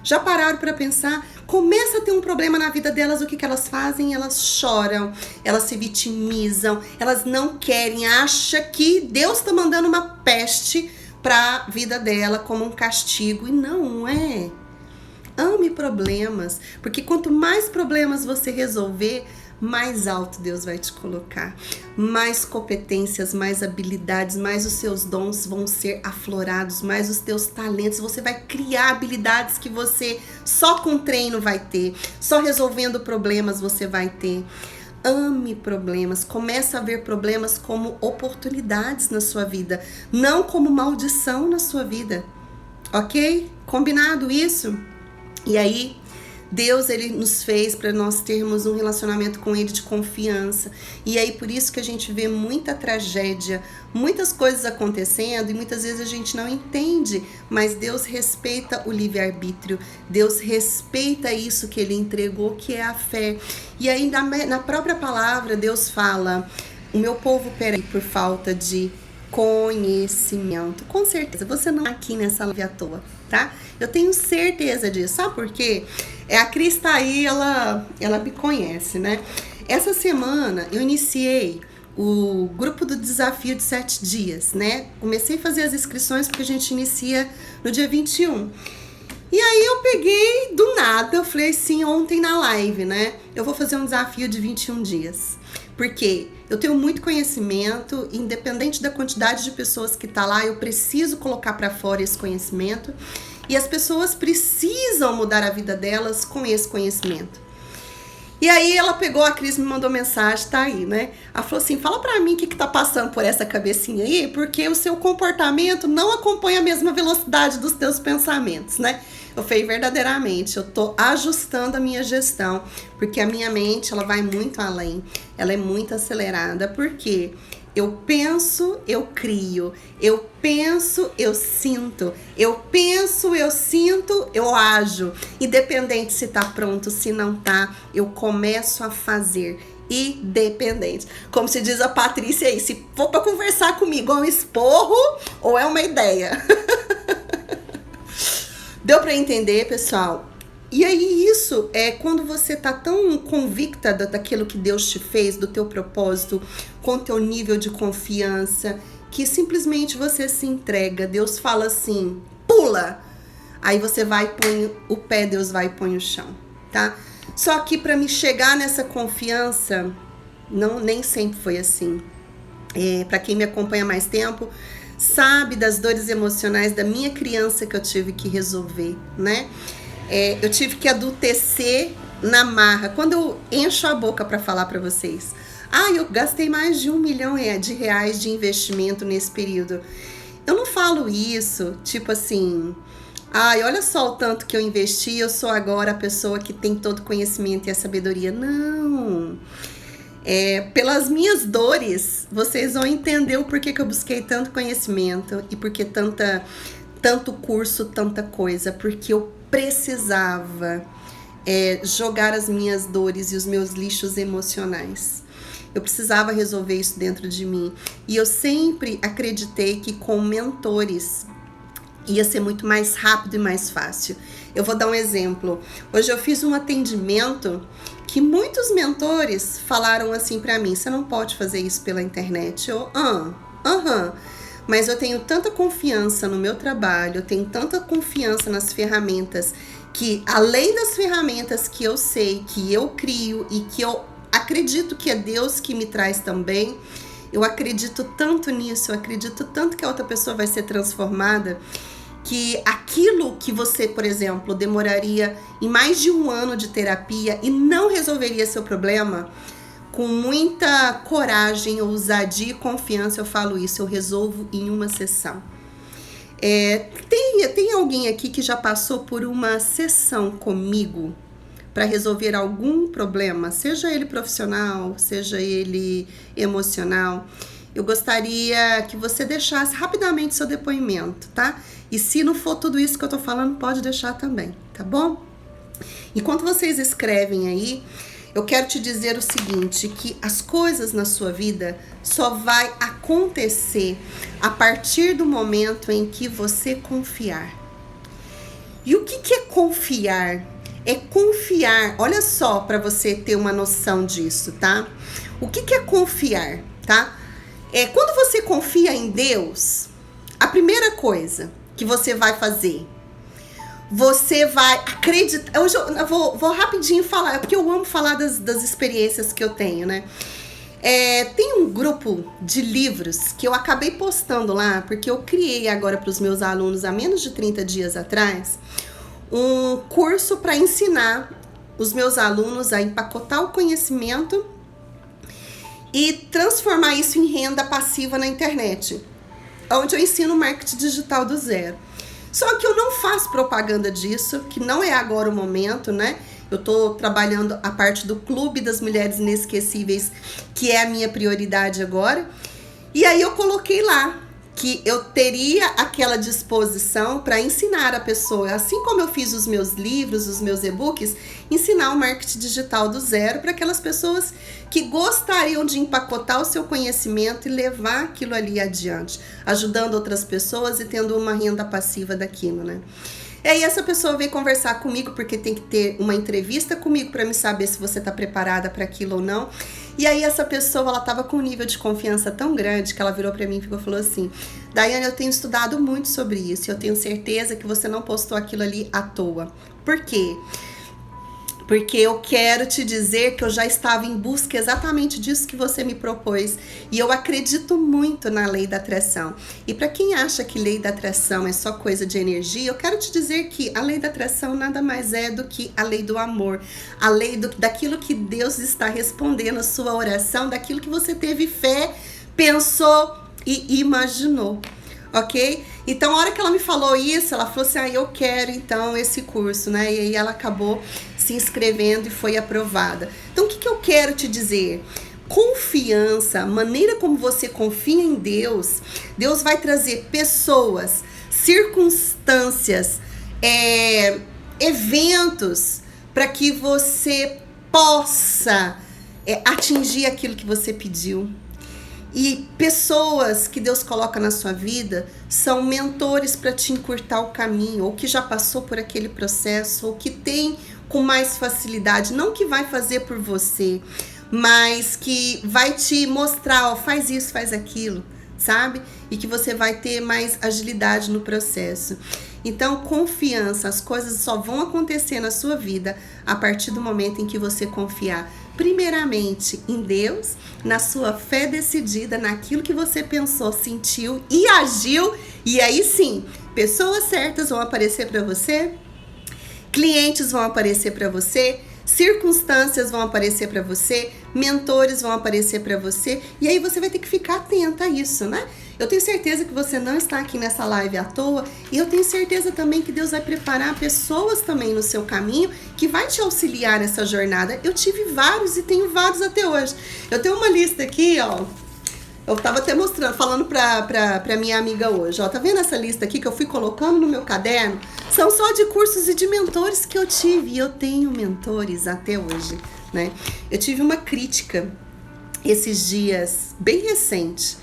Já pararam para pensar? Começa a ter um problema na vida delas, o que elas fazem? Elas choram, elas se vitimizam, elas não querem, acham que Deus está mandando uma peste para a vida dela como um castigo, e não é. Ame problemas, porque quanto mais problemas você resolver, mais alto Deus vai te colocar. Mais competências, mais habilidades, mais os seus dons vão ser aflorados, mais os teus talentos. Você vai criar habilidades que você só com treino vai ter, só resolvendo problemas você vai ter. Ame problemas, comece a ver problemas como oportunidades na sua vida, não como maldição na sua vida, ok? Combinado isso? E aí, Deus, ele nos fez para nós termos um relacionamento com ele de confiança. E aí, por isso que a gente vê muita tragédia, muitas coisas acontecendo e muitas vezes a gente não entende, mas Deus respeita o livre-arbítrio, Deus respeita isso que ele entregou, que é a fé. E aí, na própria palavra, Deus fala: o meu povo perece por falta de conhecimento. Com certeza, você não está aqui nessa live à toa, tá? Eu tenho certeza disso. Sabe por quê? A Cris tá aí, ela me conhece, né? Essa semana eu iniciei o grupo do desafio de 7 dias, né? Comecei a fazer as inscrições porque a gente inicia no dia 21. E aí eu peguei do nada, eu falei assim ontem na live, né? Eu vou fazer um desafio de 21 dias. Porque eu tenho muito conhecimento, independente da quantidade de pessoas que tá lá, eu preciso colocar para fora esse conhecimento. E as pessoas precisam mudar a vida delas com esse conhecimento. E aí ela pegou, a Cris me mandou mensagem, tá aí, né? Ela falou assim, fala pra mim o que tá passando por essa cabecinha aí, porque o seu comportamento não acompanha a mesma velocidade dos teus pensamentos, né? Eu falei, verdadeiramente, eu tô ajustando a minha gestão, porque a minha mente, ela vai muito além, ela é muito acelerada, porque eu penso, eu crio, eu penso, eu sinto, eu penso, eu sinto, eu ajo, independente se tá pronto, se não tá, eu começo a fazer, independente. Como se diz a Patrícia aí, se for pra conversar comigo, é um esporro ou é uma ideia? Deu pra entender, pessoal? E aí isso é quando você tá tão convicta daquilo que Deus te fez, do teu propósito, com teu nível de confiança, que simplesmente você se entrega. Deus fala assim, pula! Aí você vai e põe o pé, Deus vai e põe o chão, tá? Só que pra me chegar nessa confiança, nem sempre foi assim. Pra quem me acompanha há mais tempo, sabe das dores emocionais da minha criança que eu tive que resolver, né? Eu tive que adultecer na marra. Quando eu encho a boca para falar para vocês, eu gastei mais de R$1 milhão de investimento nesse período. Eu não falo isso, tipo assim, olha só o tanto que eu investi, eu sou agora a pessoa que tem todo o conhecimento e a sabedoria. Não. Pelas minhas dores, vocês vão entender o porquê que eu busquei tanto conhecimento e porquê tanto curso, tanta coisa, porque eu precisava jogar as minhas dores e os meus lixos emocionais. Eu precisava resolver isso dentro de mim. E eu sempre acreditei que com mentores ia ser muito mais rápido e mais fácil. Eu vou dar um exemplo. Hoje eu fiz um atendimento que muitos mentores falaram assim pra mim, você não pode fazer isso pela internet. Mas eu tenho tanta confiança no meu trabalho, eu tenho tanta confiança nas ferramentas, que além das ferramentas que eu sei, que eu crio e que eu acredito que é Deus que me traz também, eu acredito tanto nisso, eu acredito tanto que a outra pessoa vai ser transformada, que aquilo que você, por exemplo, demoraria em mais de 1 ano de terapia e não resolveria seu problema, com muita coragem, ousadia e confiança, eu falo isso, eu resolvo em uma sessão. Tem alguém aqui que já passou por uma sessão comigo para resolver algum problema, seja ele profissional, seja ele emocional? Eu gostaria que você deixasse rapidamente seu depoimento, tá? E se não for tudo isso que eu tô falando, pode deixar também, tá bom? Enquanto vocês escrevem aí, eu quero te dizer o seguinte, que as coisas na sua vida só vai acontecer a partir do momento em que você confiar. E o que é confiar? É confiar, olha só, para você ter uma noção disso, tá? O que é confiar, tá? Quando você confia em Deus, a primeira coisa que você vai fazer, você vai acreditar. Hoje eu vou rapidinho falar, porque eu amo falar das experiências que eu tenho, né? Tem um grupo de livros que eu acabei postando lá, porque eu criei agora para os meus alunos há menos de 30 dias atrás, um curso para ensinar os meus alunos a empacotar o conhecimento e transformar isso em renda passiva na internet, onde eu ensino marketing digital do zero. Só que eu não faço propaganda disso, que não é agora o momento, né? Eu tô trabalhando a parte do Clube das Mulheres Inesquecíveis, que é a minha prioridade agora. E aí eu coloquei lá que eu teria aquela disposição para ensinar a pessoa, assim como eu fiz os meus livros, os meus e-books, ensinar o marketing digital do zero para aquelas pessoas que gostariam de empacotar o seu conhecimento e levar aquilo ali adiante, ajudando outras pessoas e tendo uma renda passiva daquilo, né? E aí essa pessoa veio conversar comigo, porque tem que ter uma entrevista comigo para me saber se você está preparada para aquilo ou não. E aí essa pessoa, ela estava com um nível de confiança tão grande que ela virou para mim e falou assim: Daiane, eu tenho estudado muito sobre isso e eu tenho certeza que você não postou aquilo ali à toa. Por quê? Porque eu quero te dizer que eu já estava em busca exatamente disso que você me propôs. E eu acredito muito na lei da atração. E para quem acha que lei da atração é só coisa de energia, eu quero te dizer que a lei da atração nada mais é do que a lei do amor. A lei daquilo que Deus está respondendo a sua oração, daquilo que você teve fé, pensou e imaginou. Ok? Então, a hora que ela me falou isso, ela falou assim: eu quero então esse curso, né? E aí ela acabou se inscrevendo e foi aprovada. Então, o que eu quero te dizer? Confiança, a maneira como você confia em Deus, Deus vai trazer pessoas, circunstâncias, eventos, para que você possa atingir aquilo que você pediu. E pessoas que Deus coloca na sua vida são mentores para te encurtar o caminho, ou que já passou por aquele processo, ou que tem com mais facilidade, não que vai fazer por você, mas que vai te mostrar, ó, faz isso, faz aquilo, sabe? E que você vai ter mais agilidade no processo. Então, confiança, as coisas só vão acontecer na sua vida a partir do momento em que você confiar primeiramente em Deus, na sua fé decidida, naquilo que você pensou, sentiu e agiu. E aí sim, pessoas certas vão aparecer para você, clientes vão aparecer para você, circunstâncias vão aparecer para você, mentores vão aparecer para você, e aí você vai ter que ficar atenta a isso, né? Eu tenho certeza que você não está aqui nessa live à toa, e eu tenho certeza também que Deus vai preparar pessoas também no seu caminho que vai te auxiliar nessa jornada. Eu tive vários e tenho vários até hoje. Eu tenho uma lista aqui, ó. Eu tava até mostrando, falando pra minha amiga hoje, ó, tá vendo essa lista aqui que eu fui colocando no meu caderno? São só de cursos e de mentores que eu tive, e eu tenho mentores até hoje, né? Eu tive uma crítica esses dias, bem recente,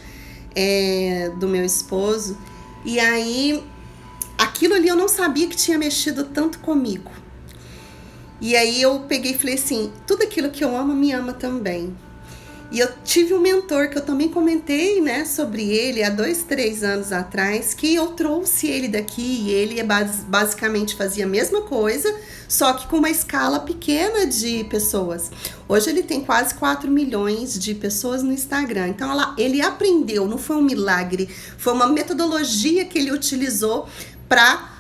do meu esposo, e aí aquilo ali eu não sabia que tinha mexido tanto comigo. E aí eu peguei e falei assim: tudo aquilo que eu amo me ama também. E eu tive um mentor que eu também comentei, né, sobre ele há 2, 3 anos atrás, que eu trouxe ele daqui, e ele basicamente fazia a mesma coisa, só que com uma escala pequena de pessoas. Hoje ele tem quase 4 milhões de pessoas no Instagram. Então ele aprendeu, não foi um milagre, foi uma metodologia que ele utilizou para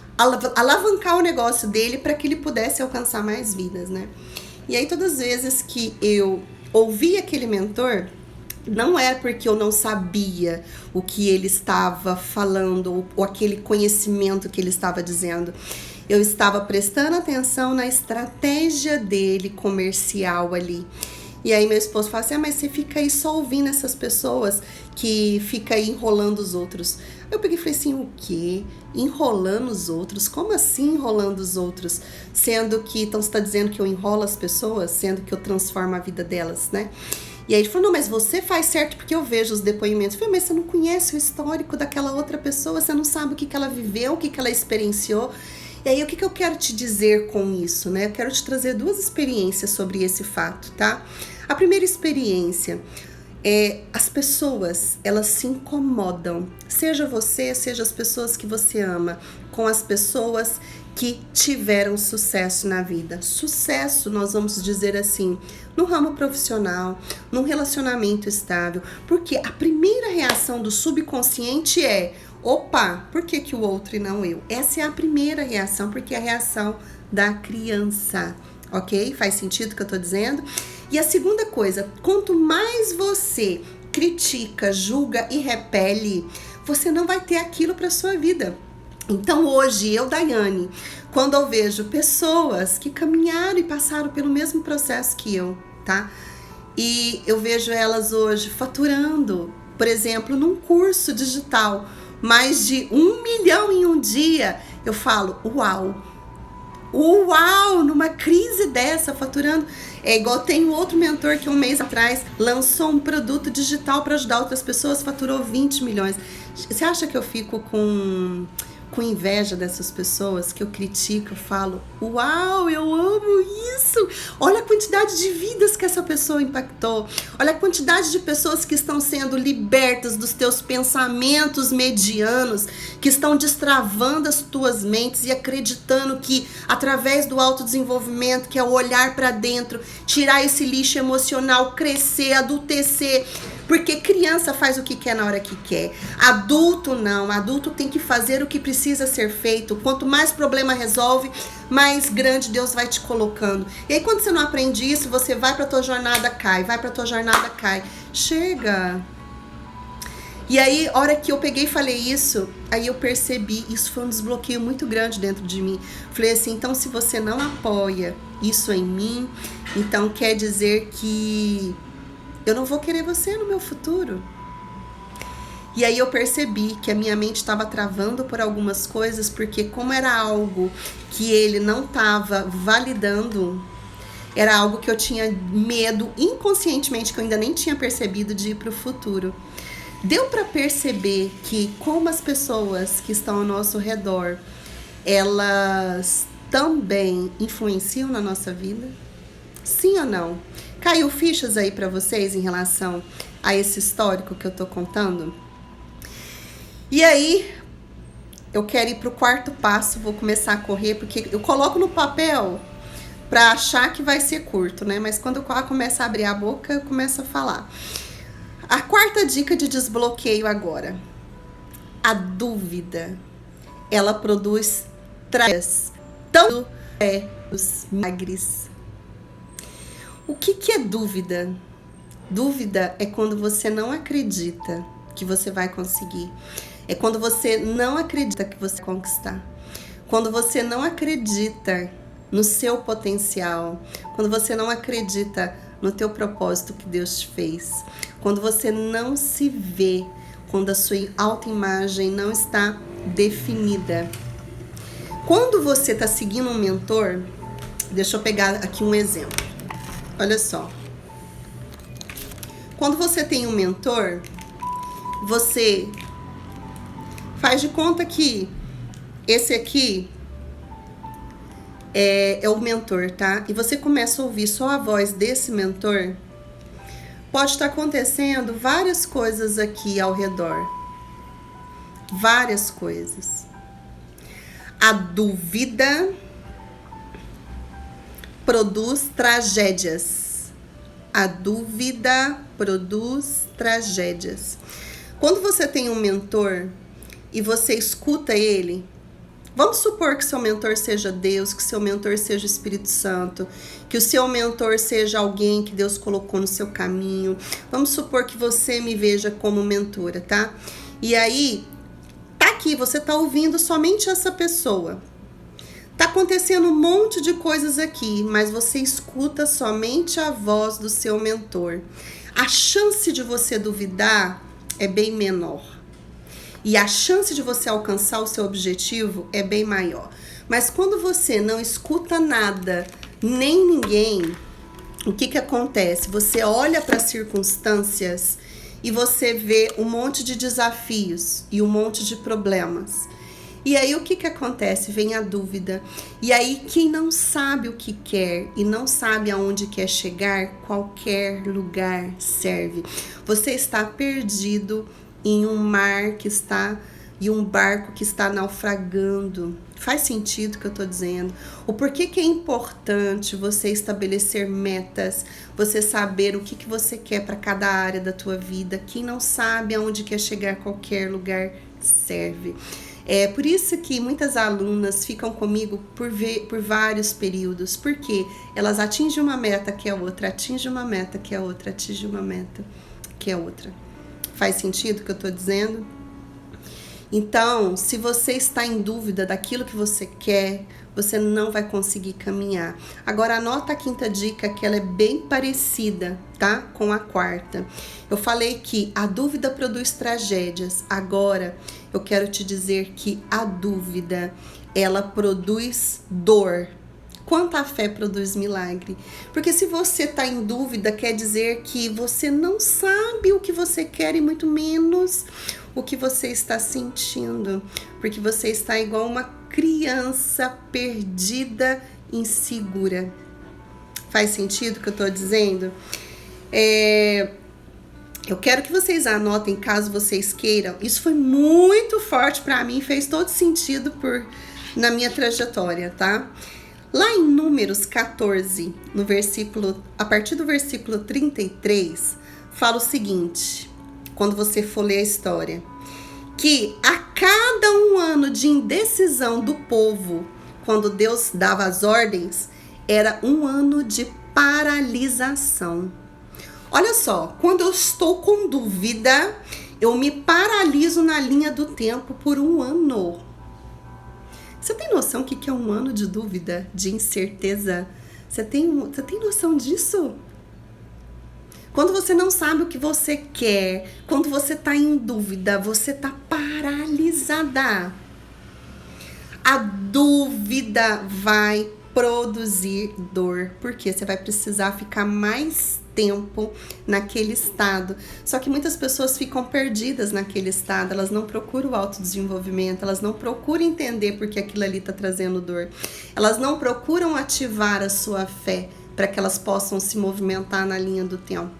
alavancar o negócio dele, para que ele pudesse alcançar mais vidas, né? E aí todas as vezes que eu ouvi aquele mentor, não é porque eu não sabia o que ele estava falando ou aquele conhecimento que ele estava dizendo. Eu estava prestando atenção na estratégia dele comercial ali. E aí meu esposo fala assim: mas você fica aí só ouvindo essas pessoas que fica aí enrolando os outros. Eu peguei e falei assim: o quê? Enrolando os outros? Como assim enrolando os outros? Sendo que, então você está dizendo que eu enrolo as pessoas, sendo que eu transformo a vida delas, né? E aí ele falou: não, mas você faz certo porque eu vejo os depoimentos. Eu falei: mas você não conhece o histórico daquela outra pessoa, você não sabe o que ela viveu, o que ela experienciou. E aí o que eu quero te dizer com isso, né? Eu quero te trazer 2 experiências sobre esse fato, tá? A primeira experiência as pessoas, elas se incomodam, seja você, seja as pessoas que você ama, com as pessoas que tiveram sucesso na vida. Sucesso, nós vamos dizer assim, no ramo profissional, num relacionamento estável. Porque a primeira reação do subconsciente é: opa, por que o outro e não eu? Essa é a primeira reação, porque é a reação da criança, ok? Faz sentido o que eu tô dizendo? E a segunda coisa, quanto mais você critica, julga e repele, você não vai ter aquilo para sua vida. Então hoje, eu, Daiane, quando eu vejo pessoas que caminharam e passaram pelo mesmo processo que eu, tá? E eu vejo elas hoje faturando, por exemplo, num curso digital, mais de 1 milhão em um dia, eu falo, uau! Uau, numa crise dessa, faturando. É igual tem um outro mentor que um mês atrás lançou um produto digital para ajudar outras pessoas, faturou 20 milhões. Você acha que eu fico com inveja dessas pessoas, que eu critico, eu falo, uau, eu amo isso, olha a quantidade de vidas que essa pessoa impactou, olha a quantidade de pessoas que estão sendo libertas dos teus pensamentos medianos, que estão destravando as tuas mentes e acreditando que através do autodesenvolvimento, que é o olhar para dentro, tirar esse lixo emocional, crescer, adultecer, porque criança faz o que quer na hora que quer. Adulto não. Adulto tem que fazer o que precisa ser feito. Quanto mais problema resolve, mais grande Deus vai te colocando. E aí quando você não aprende isso, você vai pra tua jornada, cai. Vai pra tua jornada, cai. Chega. E aí, a hora que eu peguei e falei isso, aí eu percebi, isso foi um desbloqueio muito grande dentro de mim. Falei assim, então se você não apoia isso em mim, então quer dizer que eu não vou querer você no meu futuro. E aí eu percebi que a minha mente estava travando por algumas coisas, porque como era algo que ele não estava validando, era algo que eu tinha medo inconscientemente, que eu ainda nem tinha percebido, de ir para o futuro. Deu para perceber que como as pessoas que estão ao nosso redor, elas também influenciam na nossa vida? Sim ou não? Caiu fichas aí para vocês em relação a esse histórico que eu tô contando? E aí, eu quero ir pro quarto passo, vou começar a correr, porque eu coloco no papel pra achar que vai ser curto, né? Mas quando eu começo a abrir a boca, eu começo a falar. A quarta dica de desbloqueio agora. A dúvida, ela produz tragédias tão os milagres. O que é dúvida? Dúvida é quando você não acredita que você vai conseguir. É quando você não acredita que você vai conquistar. Quando você não acredita no seu potencial. Quando você não acredita no teu propósito que Deus te fez. Quando você não se vê. Quando a sua autoimagem não está definida. Quando você está seguindo um mentor, deixa eu pegar aqui um exemplo. Olha só. Quando você tem um mentor, você faz de conta que esse aqui é o mentor, tá? E você começa a ouvir só a voz desse mentor. Pode estar acontecendo várias coisas aqui ao redor. Várias coisas. A dúvida produz tragédias. A dúvida produz tragédias. Quando você tem um mentor e você escuta ele, vamos supor que seu mentor seja Deus, que seu mentor seja o Espírito Santo, que o seu mentor seja alguém que Deus colocou no seu caminho. Vamos supor que você me veja como mentora, tá? E aí, tá aqui, você tá ouvindo somente essa pessoa. Tá acontecendo um monte de coisas aqui, mas você escuta somente a voz do seu mentor. A chance de você duvidar é bem menor. E a chance de você alcançar o seu objetivo é bem maior. Mas quando você não escuta nada, nem ninguém, o que acontece? Você olha para as circunstâncias e você vê um monte de desafios e um monte de problemas. E aí o que acontece? Vem a dúvida. E aí quem não sabe o que quer e não sabe aonde quer chegar, qualquer lugar serve. Você está perdido em um mar que está e um barco que está naufragando. Faz sentido o que eu tô dizendo? O porquê que é importante você estabelecer metas, você saber o que você quer para cada área da tua vida. Quem não sabe aonde quer chegar, qualquer lugar serve. É por isso que muitas alunas ficam comigo por vários períodos, porque elas atingem uma meta que é outra, atingem uma meta que é outra, atingem uma meta que é outra. Faz sentido o que eu tô dizendo? Então, se você está em dúvida daquilo que você quer, você não vai conseguir caminhar. Agora, anota a quinta dica, que ela é bem parecida, tá? Com a quarta. Eu falei que a dúvida produz tragédias. Agora, eu quero te dizer que a dúvida, ela produz dor. Quanta fé produz milagre? Porque se você está em dúvida, quer dizer que você não sabe o que você quer e muito menos o que você está sentindo. Porque você está igual uma criança perdida, insegura. Faz sentido o que eu estou dizendo? Eu quero que vocês anotem, caso vocês queiram. Isso foi muito forte para mim, fez todo sentido na minha trajetória, tá? Lá em Números 14, a partir do versículo 33, fala o seguinte, quando você for ler a história, que a cada um ano de indecisão do povo, quando Deus dava as ordens, era um ano de paralisação. Olha só, quando eu estou com dúvida, eu me paraliso na linha do tempo por um ano. Você tem noção do que é um ano de dúvida, de incerteza? Você tem noção disso? Quando você não sabe o que você quer, quando você está em dúvida, você está paralisada. A dúvida vai produzir dor, porque você vai precisar ficar mais tempo naquele estado. Só que muitas pessoas ficam perdidas naquele estado, elas não procuram o autodesenvolvimento, elas não procuram entender porque aquilo ali está trazendo dor. Elas não procuram ativar a sua fé para que elas possam se movimentar na linha do tempo.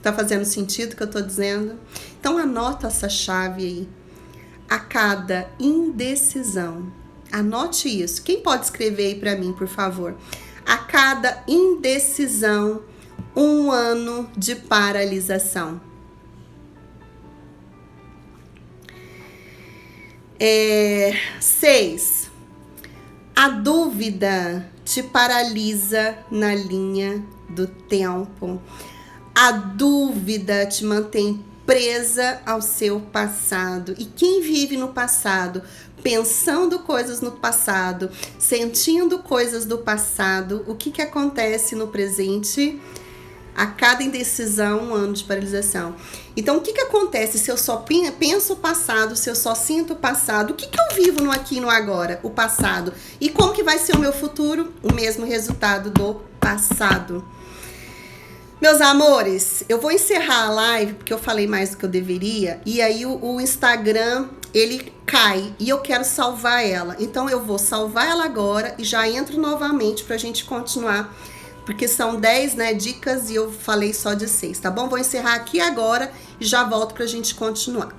Tá fazendo sentido o que eu tô dizendo? Então anota essa chave aí. A cada indecisão, anote isso. Quem pode escrever aí para mim, por favor? A cada indecisão, um ano de paralisação. 6. A dúvida te paralisa na linha do tempo. A dúvida te mantém presa ao seu passado. E quem vive no passado, pensando coisas no passado, sentindo coisas do passado, o que acontece no presente? A cada indecisão, um ano de paralisação. Então, o que acontece se eu só penso o passado, se eu só sinto o passado? O que eu vivo no aqui e no agora? O passado. E como que vai ser o meu futuro? O mesmo resultado do passado. Meus amores, eu vou encerrar a live, porque eu falei mais do que eu deveria, e aí o Instagram, ele cai, e eu quero salvar ela. Então, eu vou salvar ela agora e já entro novamente pra gente continuar, porque são 10, né, dicas e eu falei só de 6, tá bom? Vou encerrar aqui agora e já volto pra gente continuar.